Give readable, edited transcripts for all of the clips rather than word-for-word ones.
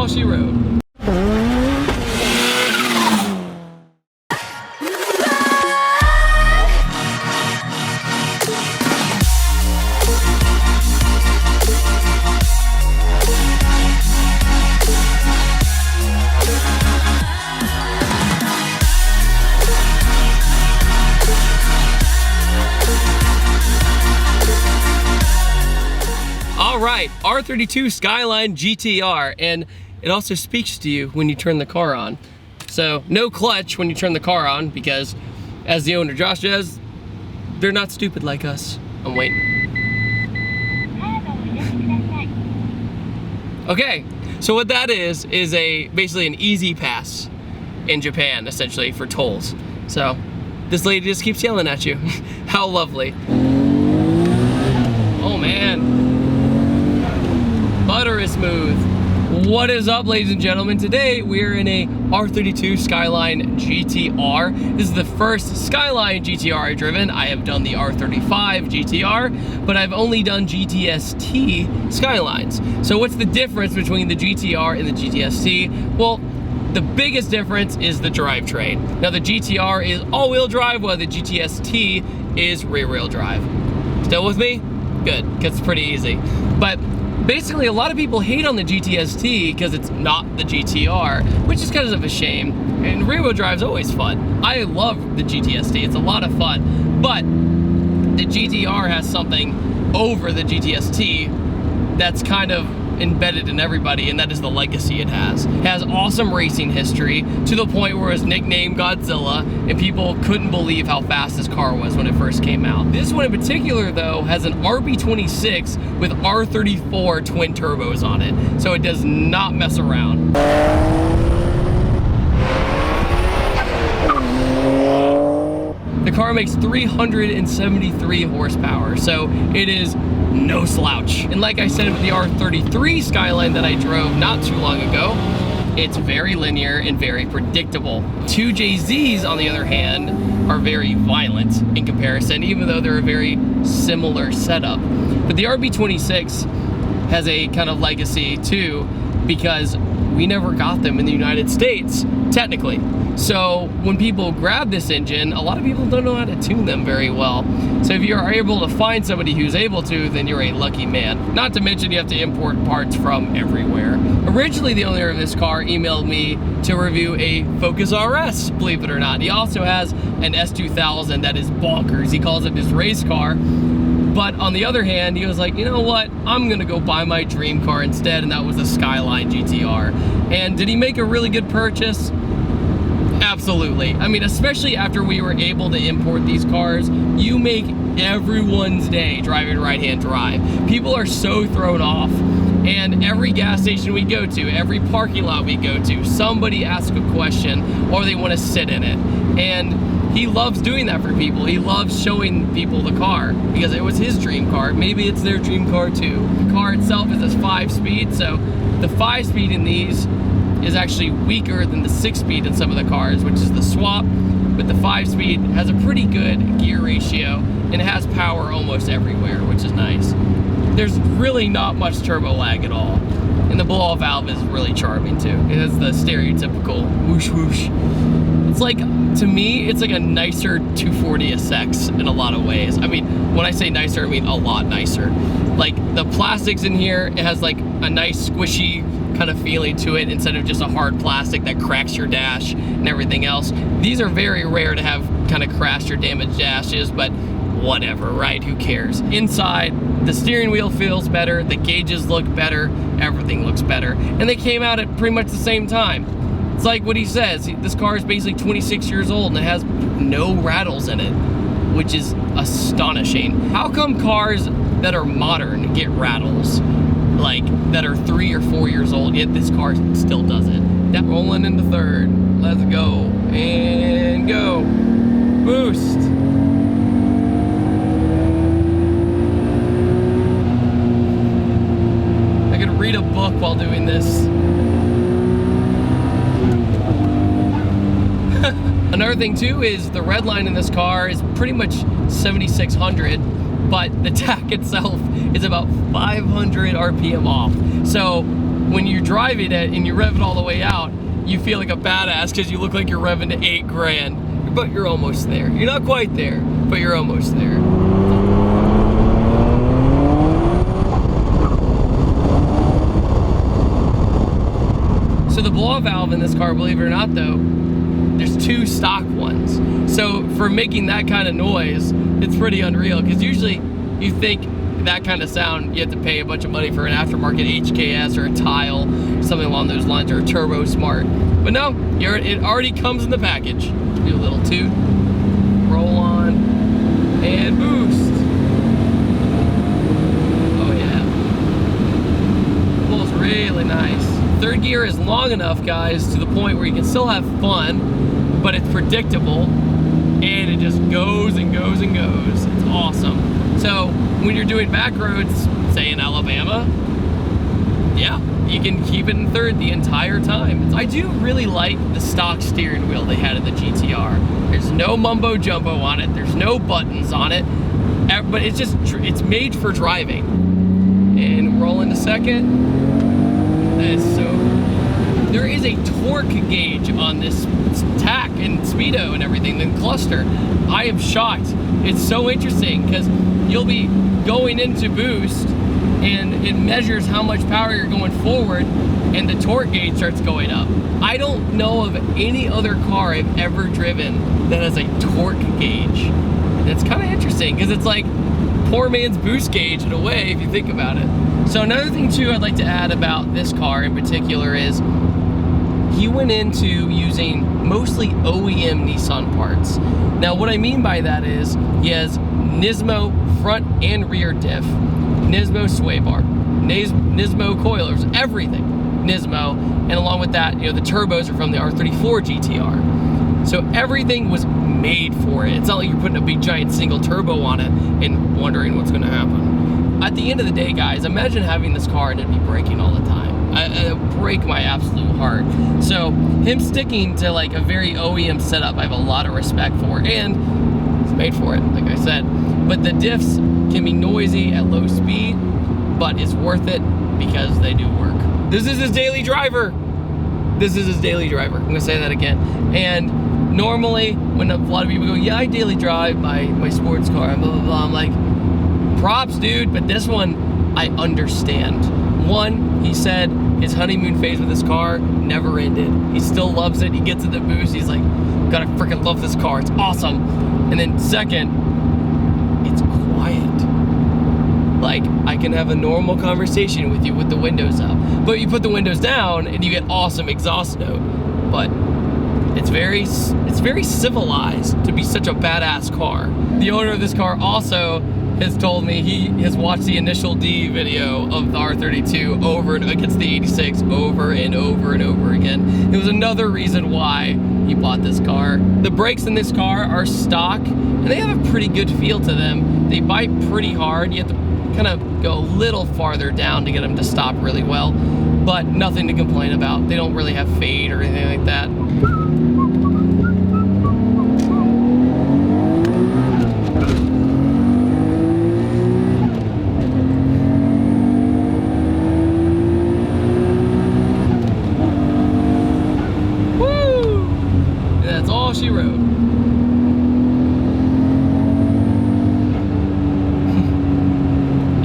all she wrote. Alright, R32 Skyline GTR, and it also speaks to you when you turn the car on. So, no clutch when you turn the car on, because as the owner Josh says, they're not stupid like us. I'm waiting. Okay, so what that is basically an easy pass in Japan, essentially, for tolls. So, this lady just keeps yelling at you. How lovely. Oh man. Buttery smooth. What is up, ladies and gentlemen? Today we're in a R32 Skyline GTR. This is the first Skyline GTR I've driven. I have done the R35 GTR, but I've only done GTST Skylines. So what's the difference between the GTR and the GTST? Well, the biggest difference is the drivetrain. Now the GTR is all-wheel drive, while the GTST is rear-wheel drive. Still with me? Good, because it's pretty easy. But basically, a lot of people hate on the GTST because it's not the GTR, which is kind of a shame. And rear-wheel drive is always fun. I love the GTST, it's a lot of fun. But the GTR has something over the GTST that's kind of embedded in everybody, and that is the legacy it has. It has awesome racing history to the point where it was nicknamed Godzilla, and people couldn't believe how fast this car was when it first came out. This one in particular, though, has an RB26 with R34 twin turbos on it, so it does not mess around. The car makes 373 horsepower, so it is no slouch. And like I said with the R33 Skyline that I drove not too long ago, it's very linear and very predictable. 2JZs, on the other hand, are very violent in comparison, even though they're a very similar setup. But the RB26 has a kind of legacy too, because we never got them in the United States, technically. So when people grab this engine, a lot of people don't know how to tune them very well. So if you are able to find somebody who's able to, then you're a lucky man. Not to mention you have to import parts from everywhere. Originally, the owner of this car emailed me to review a Focus RS, believe it or not. He also has an S2000 that is bonkers. He calls it his race car. But on the other hand, he was like, you know what? I'm gonna go buy my dream car instead, and that was the Skyline GTR. And did he make a really good purchase? Absolutely. I mean, especially after we were able to import these cars, you make everyone's day driving right-hand drive. People are so thrown off. And every gas station we go to, every parking lot we go to, somebody asks a question or they want to sit in it. And he loves doing that for people. He loves showing people the car because it was his dream car. Maybe it's their dream car too. The car itself is a 5-speed, so the 5-speed in these is actually weaker than the 6-speed in some of the cars, which is the swap. But the 5-speed has a pretty good gear ratio and it has power almost everywhere, which is nice. There's really not much turbo lag at all. And the blow-off valve is really charming too. It has the stereotypical whoosh whoosh. It's like, to me, it's like a nicer 240 SX in a lot of ways. I mean, when I say nicer, I mean a lot nicer. Like, the plastics in here, it has like a nice squishy kind of feeling to it instead of just a hard plastic that cracks your dash and everything else. These are very rare to have kind of crashed or damaged dashes, but whatever, right? Who cares? Inside, the steering wheel feels better, the gauges look better, everything looks better. And they came out at pretty much the same time. It's like what he says, this car is basically 26 years old and it has no rattles in it, which is astonishing. How come cars that are modern get rattles? Like, that are 3 or 4 years old, yet this car still doesn't. That rolling into third. Let's go. And go. Boost. I could read a book while doing this. Another thing too is the red line in this car is pretty much 7600. but the tach itself is about 500 RPM off. So when you're driving it and you rev it all the way out, you feel like a badass because you look like you're revving to 8 grand, but you're almost there. You're not quite there, but you're almost there. So the blow-off valve in this car, believe it or not though, there's 2 stock ones. So for making that kind of noise, it's pretty unreal, because usually you think that kind of sound, you have to pay a bunch of money for an aftermarket HKS or a Tile, something along those lines, or a Turbo Smart. But no, it already comes in the package. Do a little toot, roll on, and boost. Oh yeah. Feels really nice. Third gear is long enough, guys, to the point where you can still have fun, but it's predictable, and it just goes and goes and goes. It's awesome. So when you're doing back roads, say in Alabama, yeah, you can keep it in third the entire time. I do really like the stock steering wheel they had in the GTR. There's no mumbo jumbo on it. There's no buttons on it, but it's made for driving. And roll into second. That is so cool. There is a torque gauge on this tach and speedo and everything, the cluster. I am shocked. It's so interesting because you'll be going into boost and it measures how much power you're going forward, and the torque gauge starts going up. I don't know of any other car I've ever driven that has a torque gauge. And it's kind of interesting because it's like poor man's boost gauge in a way if you think about it. So another thing too I'd like to add about this car in particular is he went into using mostly OEM Nissan parts. Now what I mean by that is he has Nismo front and rear diff, Nismo sway bar, Nismo coilers, everything Nismo, and along with that, you know, the turbos are from the R34 GTR. So everything was made for it. It's not like you're putting a big giant single turbo on it and wondering what's gonna happen. At the end of the day, guys, imagine having this car and it'd be braking all the time. It would break my absolute heart. So him sticking to like a very OEM setup, I have a lot of respect for, and it's made for it, like I said. But the diffs can be noisy at low speed, but it's worth it because they do work. This is his daily driver. This is his daily driver. I'm gonna say that again. And normally, when a lot of people go, yeah, I daily drive my sports car, blah, blah, blah, I'm like, props, dude, but this one, I understand. One, he said his honeymoon phase with his car never ended. He still loves it. He gets in the boost. He's like, gotta freaking love this car. It's awesome. And then second, it's quiet. Like, I can have a normal conversation with you with the windows up. But you put the windows down and you get awesome exhaust note. But it's very civilized to be such a badass car. The owner of this car also has told me he has watched the initial D video of the R32 over and against the 86 over and over and over again. It was another reason why he bought this car. The brakes in this car are stock and they have a pretty good feel to them. They bite pretty hard. You have to kind of go a little farther down to get them to stop really well, but nothing to complain about. They don't really have fade or anything like that. She wrote.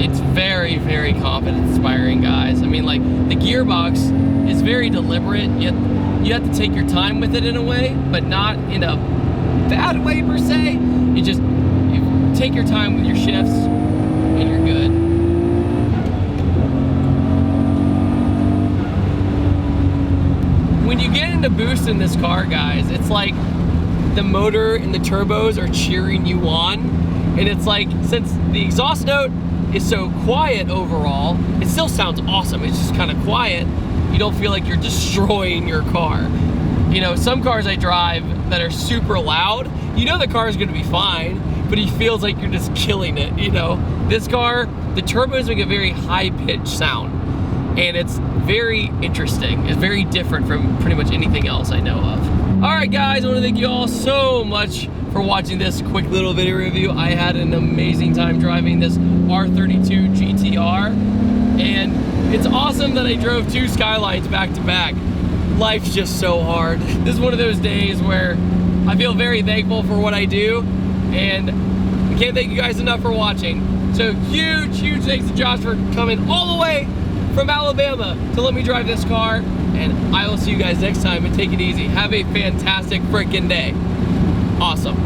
It's very, very confidence inspiring, guys. I mean, like, the gearbox is very deliberate. You have to take your time with it in a way, but not in a bad way per se. You take your time with your shifts and you're good. When you get into boost in this car, guys, it's like the motor and the turbos are cheering you on. And it's like, since the exhaust note is so quiet overall, it still sounds awesome. It's just kind of quiet. You don't feel like you're destroying your car. You know, some cars I drive that are super loud, you know the car is gonna be fine, but it feels like you're just killing it, you know? This car, the turbos make a very high-pitched sound. And it's very interesting. It's very different from pretty much anything else I know of. Alright guys, I want to thank you all so much for watching this quick little video review. I had an amazing time driving this R32 GTR, and it's awesome that I drove 2 Skylines back to back. Life's just so hard. This is one of those days where I feel very thankful for what I do, and I can't thank you guys enough for watching. So huge thanks to Josh for coming all the way from Alabama to let me drive this car, and I will see you guys next time, and take it easy. Have a fantastic freaking day. Awesome.